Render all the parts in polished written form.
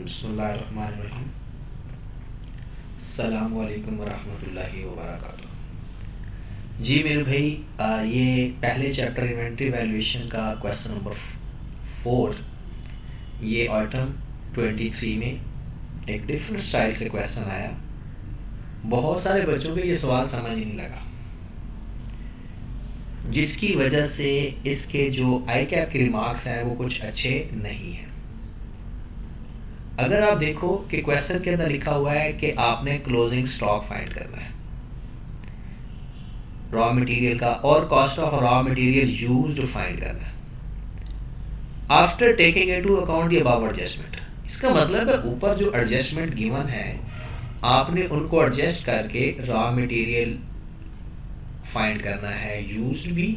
बिस्मिल्लाहिर्रहमानिर्रहीम। अस्सलामुअलैकुम वरहमतुल्लाहि वबरकातुहू। जी मेरे भाई, ये पहले चैप्टर इन्वेंट्री वैल्यूएशन का क्वेश्चन नंबर 4, ये आइटम 23 में एक डिफरेंट स्टाइल से क्वेश्चन आया। बहुत सारे बच्चों को ये सवाल समझ ही नहीं लगा, जिसकी वजह से इसके जो आई कैप के रिमार्क्स हैं वो कुछ अच्छे नहीं हैं। अगर आप देखो कि क्वेश्चन के अंदर लिखा हुआ है कि आपने क्लोजिंग स्टॉक फाइंड करना है रॉ मटेरियल का, और cost of raw material used find करना है after taking into account the above adjustment. इसका मतलब है ऊपर जो एडजस्टमेंट गिवन है आपने उनको एडजस्ट करके रॉ मटेरियल फाइंड करना है यूज्ड भी,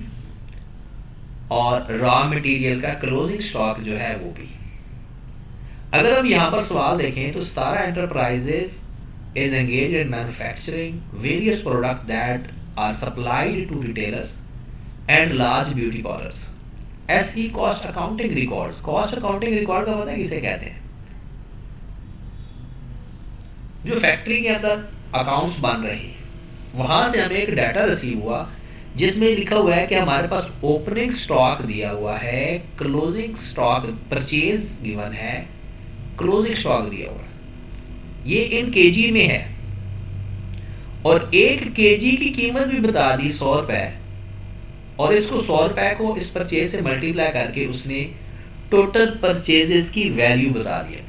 और रॉ मटेरियल का क्लोजिंग स्टॉक जो है वो भी। अगर हम यहाँ पर सवाल देखें तो सितारा enterprises is engaged in manufacturing various products that are supplied to retailers and large beauty parlors. SE cost accounting records. Cost accounting record का पता है किसे कहते हैं? जो फैक्ट्री के अंदर अकाउंट्स बन रहे हैं वहां से हमें एक डाटा रिसीव हुआ जिसमें लिखा हुआ है कि हमारे पास ओपनिंग स्टॉक दिया हुआ है, क्लोजिंग स्टॉक परचेज गिवन है, क्लोजिंग स्टॉक दिया हुआ है, ये इन केजी में है, और 1 केजी की कीमत भी बता दी 100 रुपए, और इसको 100 रुपए को इस परचेज से मल्टीप्लाई करके उसने टोटल परचेजेस की वैल्यू बता दिया।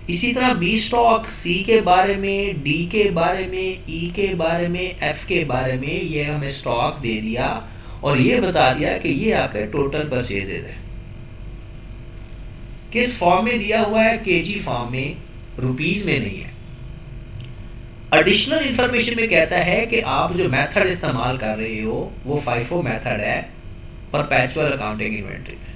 इसी तरह बी स्टॉक सी के बारे में, डी के बारे में, ई के बारे में, एफ के बारे में ये हमें स्टॉक दे दिया और ये बता दिया कि ये आपके टोटल परचेजेस है। किस फॉर्म में दिया हुआ है? केजी फॉर्म में, रुपीज में नहीं है। एडिशनल इंफॉर्मेशन में कहता है कि आप जो मेथड इस्तेमाल कर रहे हो वो FIFO मेथड है परपेचुअल अकाउंटिंग इन्वेंट्री में।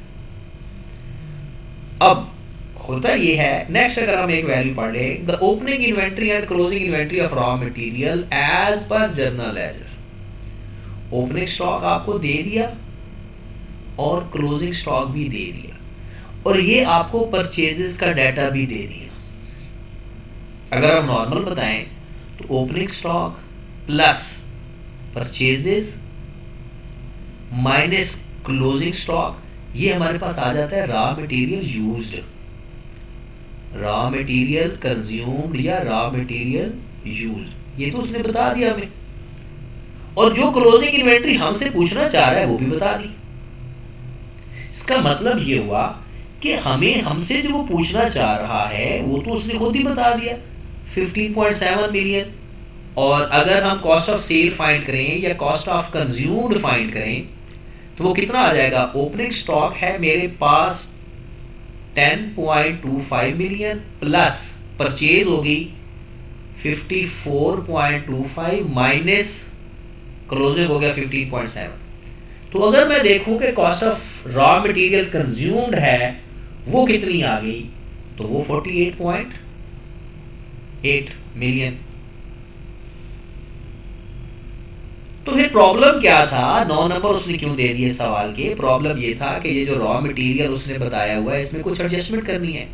अब होता ये है, नेक्स्ट अगर हम एक वैल्यू पढ़ ले, the opening inventory and closing inventory of raw material as per journal ledger. Opening stock आपको दे दिया और क्लोजिंग स्टॉक भी दे दिया, और ये आपको परचेजेस का डाटा भी दे दिया। अगर हम नॉर्मल बताएं तो opening stock plus purchases minus closing stock, ये हमारे पास आ जाता है raw material used, raw material consumed या रॉ मटेरियल यूज्ड। ये तो उसने बता दिया हमें, और जो क्लोजिंग इन्वेंट्री हमसे पूछना चाह रहा है वो भी बता दी। इसका मतलब ये हुआ कि हमें हमसे जो वो पूछना चाह रहा है वो तो उसने खुद ही बता दिया, 15.7 मिलियन। और अगर हम कॉस्ट ऑफ सेल फाइंड करें या कॉस्ट ऑफ कंज्यूम्ड फाइंड करें तो वो कितना आ जाएगा? ओपनिंग स्टॉक है मेरे पास 10.25 मिलियन प्लस परचेज होगी 54.25 माइनस क्लोजिंग हो गया 15.7। तो अगर मैं देखूं कि cost of raw material consumed है वो कितनी आ गई, तो वो 48.8 मिलियन। तो फिर प्रॉब्लम क्या था? 9 नंबर उसने क्यों दे दिए सवाल के? प्रॉब्लम ये था कि ये जो रॉ मटेरियल उसने बताया हुआ है इसमें कुछ एडजस्टमेंट करनी है,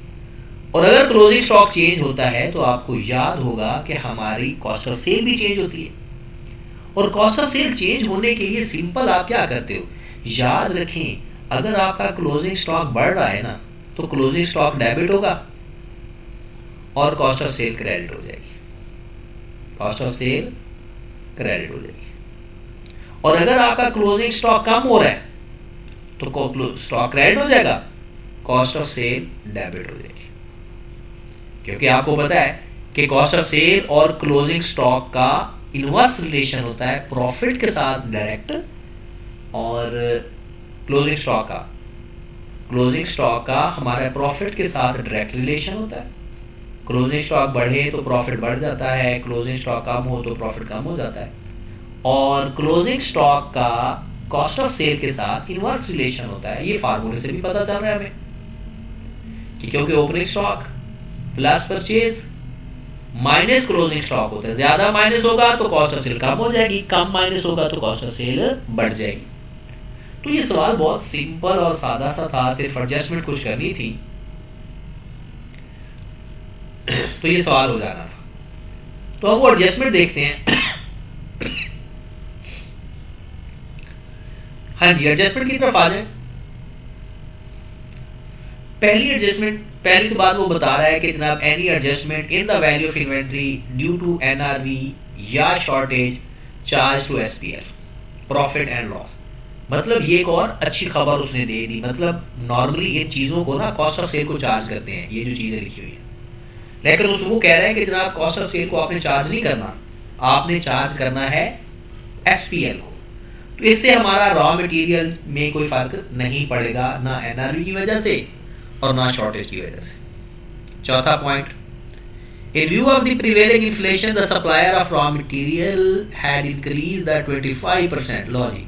और अगर क्लोजिंग स्टॉक चेंज होता है तो आपको याद होगा कि हमारी कॉस्ट ऑफ सेल भी चेंज होती है, और कॉस्ट ऑफ सेल चेंज होने के लिए सिंपल आप क्या करते हो? याद रखें, अगर आपका क्लोजिंग स्टॉक बढ़ रहा है ना तो क्लोजिंग स्टॉक डेबिट होगा और कॉस्ट ऑफ सेल क्रेडिट हो जाएगी, कॉस्ट ऑफ सेल क्रेडिट हो जाएगी। और अगर आपका क्लोजिंग स्टॉक कम हो रहा है तो स्टॉक क्रेडिट हो जाएगा, कॉस्ट ऑफ सेल डेबिट हो जाएगी। क्योंकि आपको पता है कि कॉस्ट ऑफ सेल और क्लोजिंग स्टॉक का इनवर्स रिलेशन होता है, प्रॉफिट के साथ डायरेक्ट, और क्लोजिंग स्टॉक का हमारे प्रॉफिट के साथ डायरेक्ट रिलेशन होता है। क्लोजिंग स्टॉक बढ़े तो प्रॉफिट बढ़ जाता है, क्लोजिंग स्टॉक कम हो तो प्रॉफिट कम हो जाता है, और क्लोजिंग स्टॉक का कॉस्ट ऑफ सेल के साथ इनवर्स रिलेशन होता है। ये फार्मूले से भी पता चल रहा है हमें कि क्योंकि opening stock plus purchase minus closing stock होता है, ज्यादा माइनस होगा तो कॉस्ट ऑफ सेल कम हो जाएगी, कम माइनस होगा तो कॉस्ट ऑफ सेल बढ़ जाएगी। तो ये सवाल बहुत सिंपल और सादा सा था, सिर्फ एडजस्टमेंट कुछ करनी थी। तो ये सवाल हो जाना था। तो अब वो एडजस्टमेंट देखते हैं। हाँ जी, एडजस्टमेंट की तरफ आ जाए। पहली एडजस्टमेंट, पहली तो बात वो बता रहा है कि जनाब any adjustment in the value of inventory due to NRV या shortage charge to SPL, profit and loss. मतलब ये एक और अच्छी खबर उसने दे दी। मतलब नॉर्मली इन चीज़ों को ना कॉस्ट ऑफ सेल को चार्ज करते हैं, ये जो चीज़ें लिखी हुई है, लेकिन वो कह रहे हैं कि जनाब कॉस्ट ऑफ सेल को आपने चार्ज नहीं करना, आपने चार्ज करना है एसपीएल को। तो इससे हमारा रॉ मटेरियल में कोई फर्क नहीं पड़ेगा, ना एनआरवी की वजह से और ना शॉर्टेज की वजह से। चौथा point, in view of the prevailing inflation the supplier of raw material had increased the 25%। लो जी,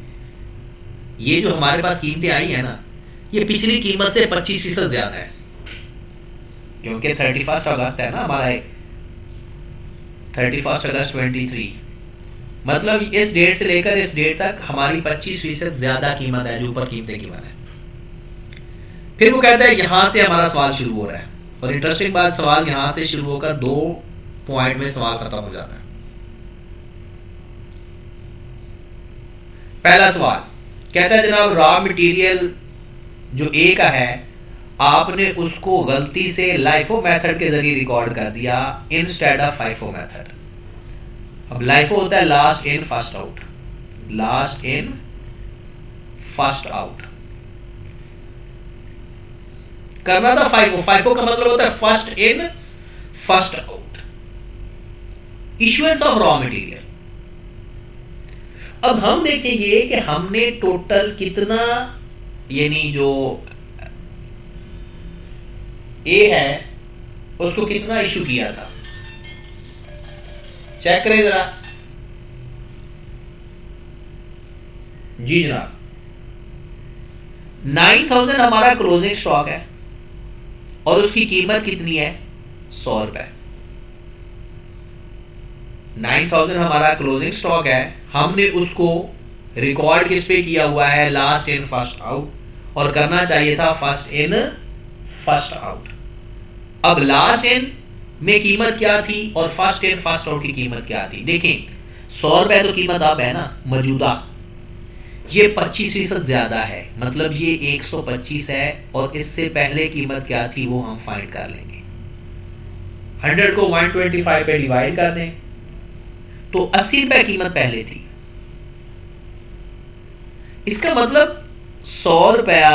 ये जो हमारे पास कीमतें आई है ना, ये पिछली कीमत से 25% ज्यादा है, क्योंकि 31 अगस्त है ना हमारा, 31 अगस्त 23, मतलब इस डेट से लेकर इस डेट तक हमारी 25% ज्यादा कीमत है जो ऊपर कीमतें की है। फिर वो कहता है यहां से हमारा सवाल शुरू हो रहा है, और इंटरेस्टिंग बात, सवाल यहां से शुरू होकर 2 पॉइंट में सवाल खत्म हो जाता है। पहला सवाल कहता है जनाब रॉ मटेरियल जो ए का है, आपने उसको गलती से लाइफो मेथड के जरिए रिकॉर्ड कर दिया इंस्टेड ऑफ फाइफो मेथड। अब लाइफो होता है last in first out, last in first out, करना था फाइफो। फाइफो का मतलब होता है first in first out, issuance of raw material. अब हम देखेंगे कि हमने टोटल कितना, यानी जो ए है उसको कितना इशू किया था, चेक करें जरा। जी जनाब, 9000 हमारा क्लोजिंग स्टॉक है और उसकी कीमत कितनी है, 100 रुपए। 9000 हमारा क्लोजिंग स्टॉक है, हमने उसको रिकॉर्ड किस पे किया हुआ है, लास्ट इन फर्स्ट आउट, और करना चाहिए था फर्स्ट इन फर्स्ट आउट। अब लास्ट इन में कीमत क्या थी और फर्स्ट इन फर्स्ट आउट की कीमत क्या थी। देखें 100 रुपए तो कीमत अब है ना मौजूदा, ये 25% ज्यादा है, मतलब ये 125 है, और इससे पहले कीमत क्या थी वो हम फाइंड कर लेंगे। 100 को 125 पे डिवाइड कर दें तो 80 रुपए कीमत पहले थी। इसका मतलब 100 रुपया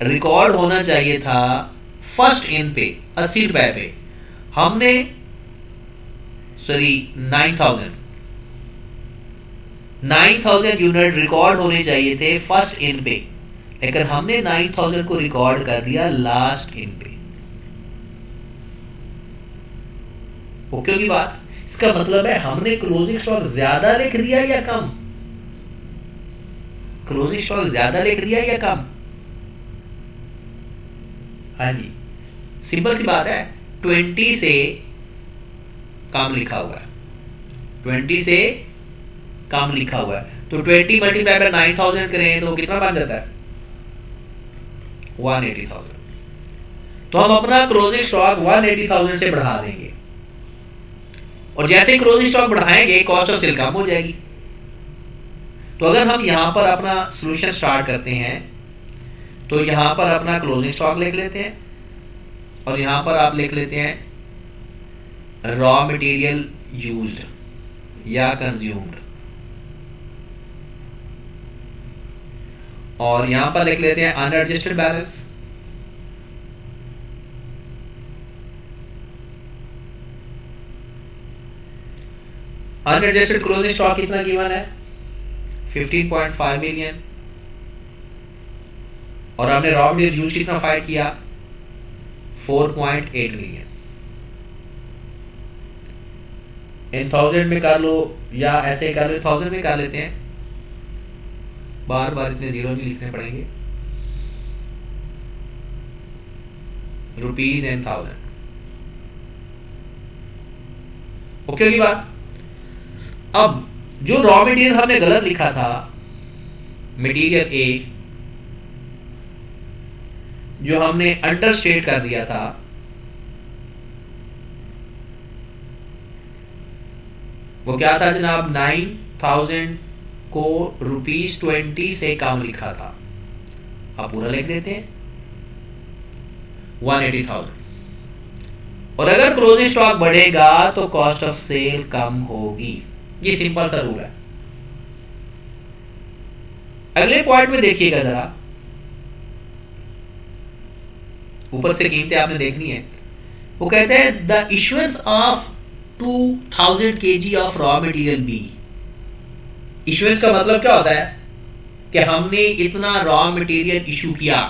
रिकॉर्ड होना चाहिए था फर्स्ट इन पे 80 रुपए पे, हमने सॉरी 9000 यूनिट रिकॉर्ड होने चाहिए थे फर्स्ट इन पे, लेकिन हमने 9000 को रिकॉर्ड कर दिया लास्ट इन पे। ओके की बात। इसका मतलब है हमने क्लोजिंग स्टॉक ज्यादा लिख दिया या कम, क्लोजिंग स्टॉक ज्यादा लिख दिया या कम। हाँ जी, सिंपल सी बात है, 20 से कम लिखा हुआ है, 20 से कम लिखा हुआ है, तो 20 मल्टीप्लाई बाय 9000 करें तो कितना बन जाता है, 180,000। तो हम अपना क्लोजिंग स्टॉक 180,000 से बढ़ा देंगे, और जैसे क्लोजिंग स्टॉक बढ़ाएंगे कॉस्ट ऑफ सेल कम हो जाएगी। तो अगर हम यहां पर अपना सॉल्यूशन स्टार्ट करते हैं तो यहां पर अपना क्लोजिंग स्टॉक लिख लेते हैं, और यहां पर आप लिख लेते हैं रॉ मटेरियल यूज्ड या कंज्यूम्ड, और यहां पर लिख लेते हैं unadjusted balance. Unadjusted closing stock कितना गिवन है, 15.5 मिलियन, और हमने रॉ मटेरियल यूज कितना फाइंड किया, 4.8 मिलियन। इन 1000 में कर लो या ऐसे कर लो, 1000 में कर लेते हैं, बार बार इतने जीरो नहीं लिखने पड़ेंगे, रुपीज इन 1000। ओके की बात। अब जो रॉ मटेरियल हमने गलत लिखा था, मटेरियल ए जो हमने अंडरस्टेट कर दिया था, वो क्या था जनाब, 9,000 को ₹20 से कम लिखा था। आप पूरा लिख देते हैं 180,000। और अगर क्लोजिंग स्टॉक बढ़ेगा तो कॉस्ट ऑफ सेल कम होगी। ये सिंपल सा रूल है। अगले पॉइंट में देखिएगा जरा, ऊपर से कीमतें आपने देखनी है। वो कहते हैं the issuance of 2000 kg of raw material B. Issuance का मतलब क्या होता है कि हमने इतना रॉ मटेरियल इशू किया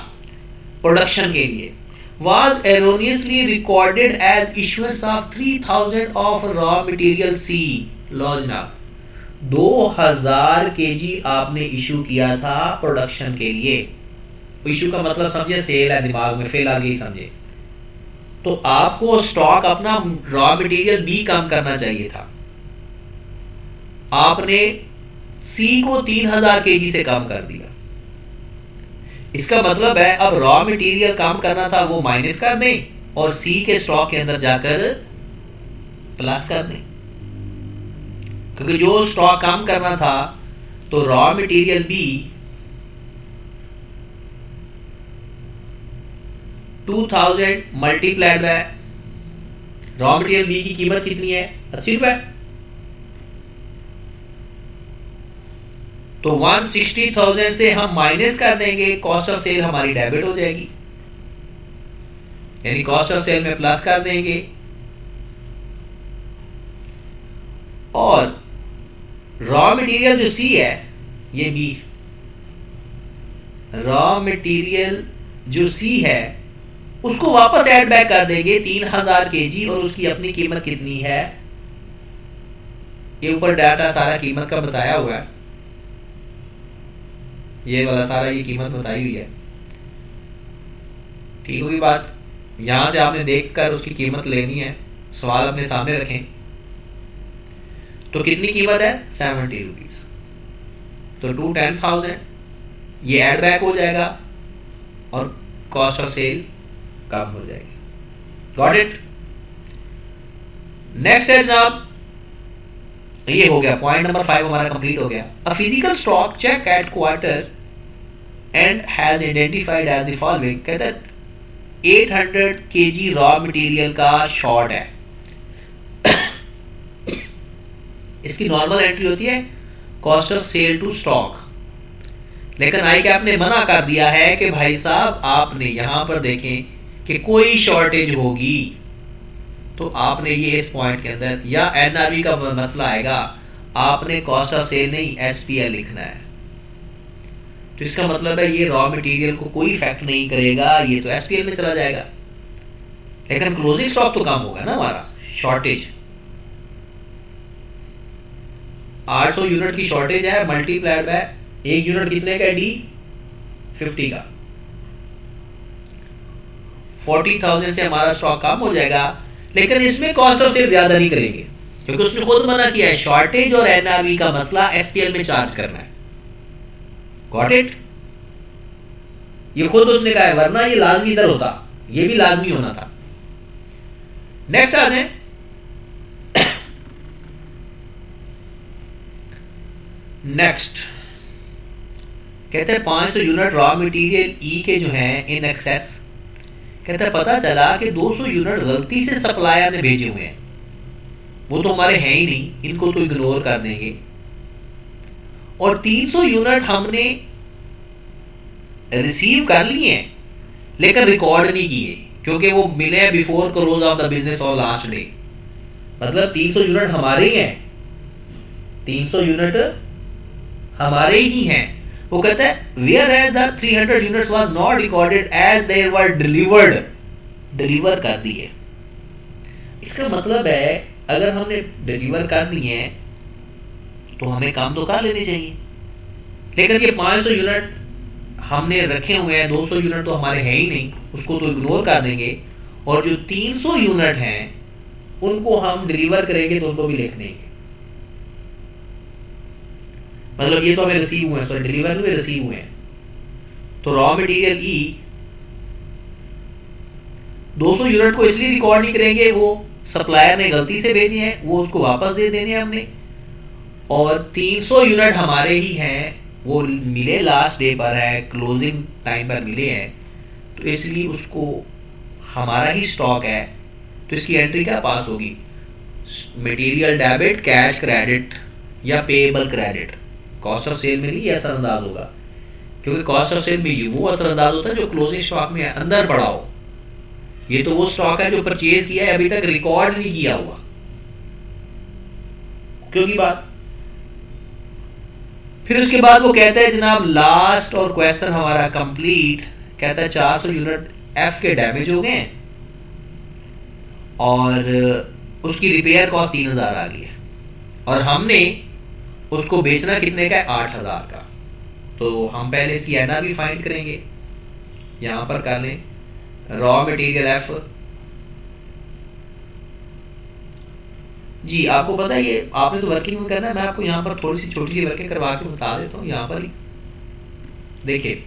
प्रोडक्शन के लिए, was erroneously recorded as issuance of 3000 of raw material C। लो जनाब, 2000 kg आपने इशू किया था प्रोडक्शन के लिए। इशू का मतलब समझे, सेल है दिमाग में, फिलहाल यही समझे। तो आपको स्टॉक अपना रॉ मटेरियल बी कम करना चाहिए था। आपने सी को 3000 kg से कम कर दिया। इसका मतलब है अब रॉ मटेरियल कम करना था वो माइनस कर दें और सी के स्टॉक के अंदर जाकर प्लस कर दें, क्योंकि जो स्टॉक कम करना था तो raw material B 2000 multiplied by raw material B की कीमत कितनी है, 80 रुपए। तो 160,000 से हम माइनस कर देंगे, कॉस्ट ऑफ सेल हमारी डेबिट हो जाएगी, यानी कॉस्ट ऑफ सेल में प्लस कर देंगे। और रॉ मटेरियल जो सी है, ये बी, रॉ मटेरियल जो सी है उसको वापस ऐड बैक कर देंगे 3000 kg, और उसकी अपनी कीमत कितनी है, ये ऊपर डाटा सारा कीमत का बताया हुआ है, ये वाला सारा ये कीमत बताई हुई है। ठीक होगी बात। यहां से आपने देखकर उसकी कीमत लेनी है, सवाल अपने सामने रखें। तो कितनी कीमत है, 70 रुपीज। तो 210,000 ये ऐड बैक हो जाएगा और कॉस्ट ऑफ सेल कम हो जाएगी। Got it. नेक्स्ट है जनाब, ये हो गया पॉइंट नंबर 5 हमारा कंप्लीट हो गया। A physical stock check at quarter end has identified as the following. कहता है 800 kg रॉ मटेरियल का शॉर्ट है। इसकी नॉर्मल एंट्री होती है cost of sale to stock, लेकिन आई कैप ने मना कर दिया है कि भाई साहब आपने यहां पर देखें कि कोई शॉर्टेज होगी तो आपने ये इस पॉइंट के अंदर, या एनआरबी का मसला आएगा, आपने कॉस्ट ऑफ सेल नहीं एसपीएल लिखना है। तो इसका मतलब है ये रॉ मटेरियल को कोई इफेक्ट नहीं करेगा, ये तो एसपीएल में चला जाएगा, लेकिन क्लोजिंग स्टॉक तो कम होगा ना हमारा। शॉर्टेज 800 यूनिट की शॉर्टेज है, मल्टीप्लाइड बाय एक यूनिट कितने का, डी 50 का, 40,000 से हमारा स्टॉक कम हो जाएगा, लेकिन इसमें कॉस्ट ऑफ सेल ज्यादा नहीं करेंगे, क्योंकि उसने खुद मना किया है शॉर्टेज और एनआरबी का मसला एसपीएल में चार्ज करना है। Got it. ये खुद उसने कहा है, वरना ये लाजमी इधर होता, ये भी लाजमी होना था। नेक्स्ट आ जाए, नेक्स्ट कहते हैं 500 यूनिट रॉ मटेरियल ई के जो हैं इन एक्सेस। कहता है पता चला कि 200 यूनिट गलती से सप्लायर ने भेजे हुए हैं, वो तो हमारे हैं ही नहीं, इनको तो इग्नोर कर देंगे। और 300 यूनिट हमने रिसीव कर लिए हैं लेकिन रिकॉर्ड नहीं किए, क्योंकि वो मिले before close of the business और लास्ट डे। मतलब 300 यूनिट हमारे ही हैं, 300 यूनिट हमारे ही हैं। वो कहता है whereas the 300 units was not recorded as they were delivered, deliver कर दिए। इसका मतलब है अगर हमने डिलीवर कर दिए हैं तो हमें काम तो कर लेने चाहिए, लेकिन ये 500 यूनिट हमने रखे हुए हैं, 200 यूनिट तो हमारे हैं ही नहीं, उसको तो इग्नोर कर देंगे, और जो 300 यूनिट हैं उनको हम डिलीवर करेंगे तो उनको भी लिख देंगे। मतलब ये तो हमें रिसीव हुए हैं, सॉरी डिलीवर हुए, रिसीव हुए हैं। तो रॉ मटेरियल ई 200 यूनिट को इसलिए रिकॉर्ड नहीं करेंगे, वो सप्लायर ने गलती से भेजे हैं, वो उसको वापस दे देने हमने, और 300 यूनिट हमारे ही हैं, वो मिले लास्ट डे पर है, क्लोजिंग टाइम पर मिले हैं, तो इसलिए उसको हमारा ही स्टॉक है, तो इसकी एंट्री क्या पास होगी, मटेरियल डेबिट, कैश क्रेडिट या payable credit. Cost of sale में नहीं ये असरअंदाज होगा, क्योंकि कॉस्ट ऑफ सेल में वो असरअंदाज होता है जो क्लोजिंग स्टॉक में अंदर पड़ा हो। ये तो वो स्टॉक है जो परचेज किया है, अभी तक रिकॉर्ड नहीं किया हुआ। क्योंकि बात फिर उसके बाद वो कहता है जनाब लास्ट और क्वेश्चन हमारा कंप्लीट, कहता है 400 यूनिट एफ के डैमेज हो गए और उसकी रिपेयर कॉस्ट 3000 आ गई है, और हमने उसको बेचना कितने का है, 8000 का। तो हम पहले इसकी एनआरवी फाइंड करेंगे, यहां पर कर लें रॉ मटेरियल एफ। जी आपको पता है ये आपने तो वर्किंग में करना है, मैं आपको यहाँ पर थोड़ी सी छोटी सी वर्किंग करवा के बता देता हूँ। यहाँ पर ही देखिए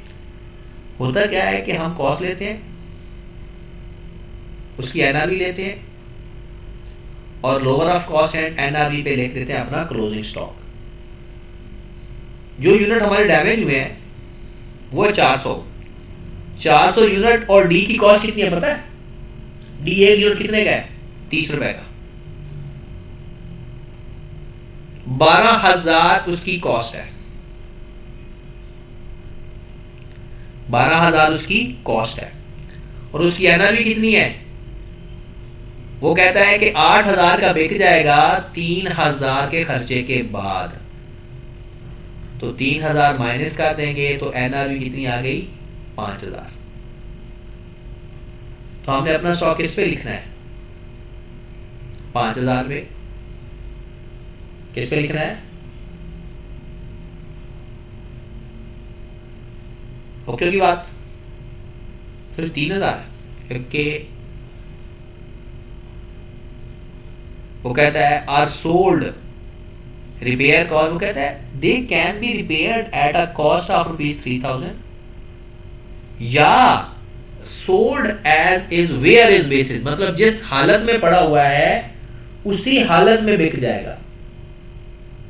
होता क्या है कि हम कॉस्ट लेते हैं, उसकी एनआरवी लेते हैं और lower of cost and NRV पे लिख देते हैं अपना क्लोजिंग स्टॉक। जो यूनिट हमारे डैमेज हुए हैं वो है 400 यूनिट, और डी की कॉस्ट कितनी है पता है, डी एक यूनिट कितने का है, 30 रुपए का, 12,000 उसकी कॉस्ट है, 12,000 उसकी कॉस्ट है, और उसकी एनआरवी कितनी है, वो कहता है कि 8,000 का बिक जाएगा 3,000 के खर्चे के बाद। तो 3,000 माइनस कर देंगे तो एनआरवी कितनी आ गई, 5,000। तो हमने अपना स्टॉक किस पे लिखना है, 5,000 पे। किस पे लिखना है, ओके की बात। फिर 3,000 क्योंकि वो कहता है आर सोल्ड रिपेयर कॉस्ट, वो कहता है they can be repaired at a cost of ₹3,000 या sold as is where is basis, मतलब जिस हालत में पड़ा हुआ है उसी हालत में बिक जाएगा,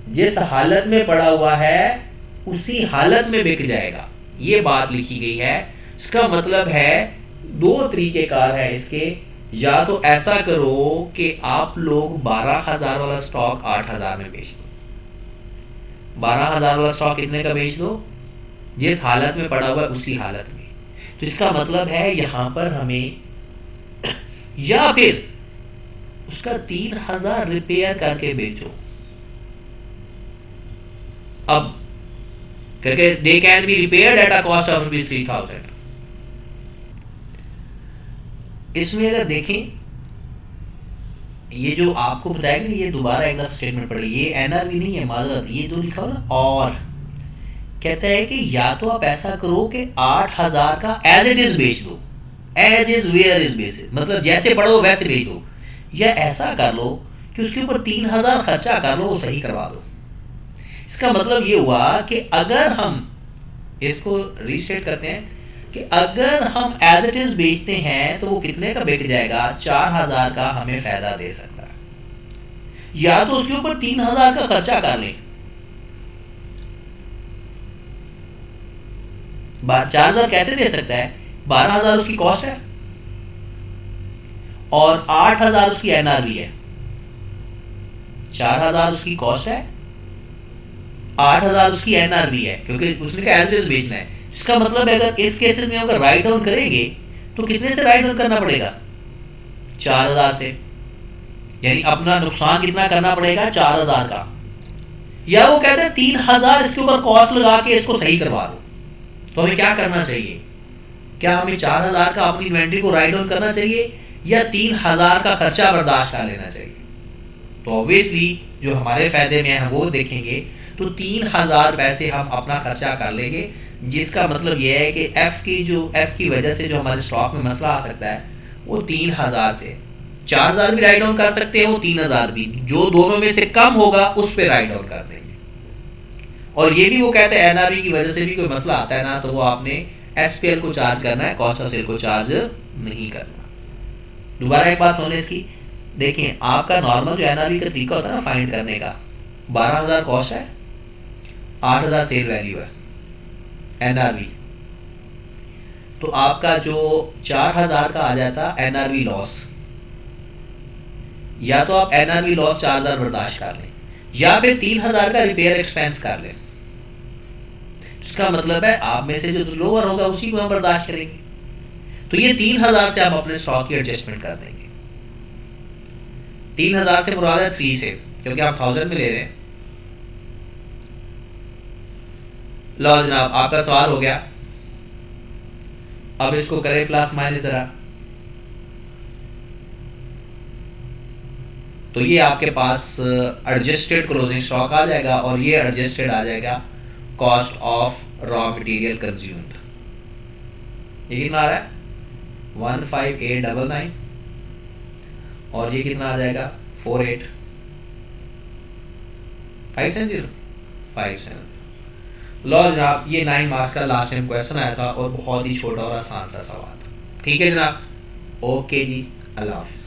जिस हालत में पड़ा हुआ है उसी हालत में बिक जाएगा, ये बात लिखी गई है। इसका मतलब है दो तरीकेकार है इसके, या तो ऐसा करो कि आप लोग 12,000 वाला स्टॉक 8,000 में बेच दो, 12,000 वाला स्टॉक कितने का बेच दो, जिस हालत में पड़ा हुआ है उसी हालत में। तो इसका मतलब है यहां पर हमें या फिर उसका 3,000 रिपेयर करके बेचो। अब क्योंकि दे can be repaired at a cost of ₹3,000। इसमें अगर देखें ये जो आपको बताया कि ये दोबारा एक दफा स्टेटमेंट पढ़े, ये एनआरवी नहीं है माजरत, ये जो लिखा हो ना, और कहता है कि या तो आप ऐसा करो कि 8,000 का एज इट इज बेच दो, as is where is basis, मतलब जैसे पढ़ो वैसे बेच दो, या ऐसा कर लो कि उसके ऊपर 3,000 खर्चा कर लो, वो सही करवा दो। इसका मतलब ये हुआ कि अगर हम इसको रीस्टेट करते हैं कि अगर हम एज इट इज बेचते हैं तो वो कितने का बिक जाएगा, 4,000 का हमें फायदा दे सकता है, या तो उसके ऊपर 3,000 का खर्चा कर लें। 4,000 कैसे दे सकता है, 12,000 उसकी कॉस्ट है और 8,000 उसकी एनआरवी है, 4,000 उसकी कॉस्ट है, 8,000 उसकी एनआरवी है, क्योंकि उसने एज इट इज बेचना है। इसका मतलब है अगर इस केसेस में अगर राइट डाउन करेंगे तो कितने से राइट डाउन करना पड़ेगा, 4,000 से, यानी अपना नुकसान कितना करना पड़ेगा, 4,000 का। या वो कहते हैं 3,000 इसके ऊपर कॉस्ट लगा के इसको सही करवा दो। तो हमें क्या करना चाहिए, क्या हमें 4,000 का अपनी इन्वेंट्री को राइट डाउन करना चाहिए या 3,000 का खर्चा बर्दाश्त कर लेना चाहिए। तो ऑब्वियसली जो हमारे फायदे में है हम वो देखेंगे, तो 3,000 पैसे हम अपना खर्चा कर लेंगे, जिसका मतलब यह है कि एफ की वजह से जो हमारे स्टॉक में मसला आ सकता है वो 3,000 से 4,000 भी राइट डाउन कर सकते हैं, वो 3,000 भी, जो दोनों में से कम होगा उस पर राइट डाउन कर देंगे। और ये भी वो कहते हैं एनआरवी की वजह से भी कोई मसला आता है ना, तो वो आपने एसपीएल को चार्ज करना है, कॉस्ट ऑफ सेल को चार्ज नहीं करना। दोबारा एक बात सुन लें इसकी, देखें आपका नॉर्मल जो एनआरवी का तरीका होता है ना फाइंड करने का, 12,000 कॉस्ट है, 8,000 सेल वैल्यू है एनआरवी, तो आपका जो 4,000 का आ जाता एनआरवी लॉस, या तो आप एनआरवी लॉस 4,000 बर्दाश्त कर लें या फिर 3,000 का रिपेयर एक्सपेंस कर लें। इसका मतलब है आप में से जो लोअर होगा उसी को हम बर्दाश्त करेंगे। तो ये 3,000 से हम अपने स्टॉक की एडजस्टमेंट कर देंगे। 3,000 से मुराद है 3 से, क्योंकि आप 1000 में ले रहे हैं। लो जनाब, आपका सवाल हो गया। अब इसको करें प्लस माइनस जरा। तो ये आपके पास एडजस्टेड क्लोजिंग स्टॉक आ जाएगा और ये एडजस्टेड आ जाएगा cost of raw material consumed. ये कितना आ रहा है 15,899 और ये कितना आ जाएगा 48,570। लो जनाब, ये 9 मार्क्स का लास्ट टाइम क्वेश्चन आया था और बहुत ही छोटा और आसान सा सवाल था। ठीक है जनाब, ओके जी, अल्लाह हाफिज़।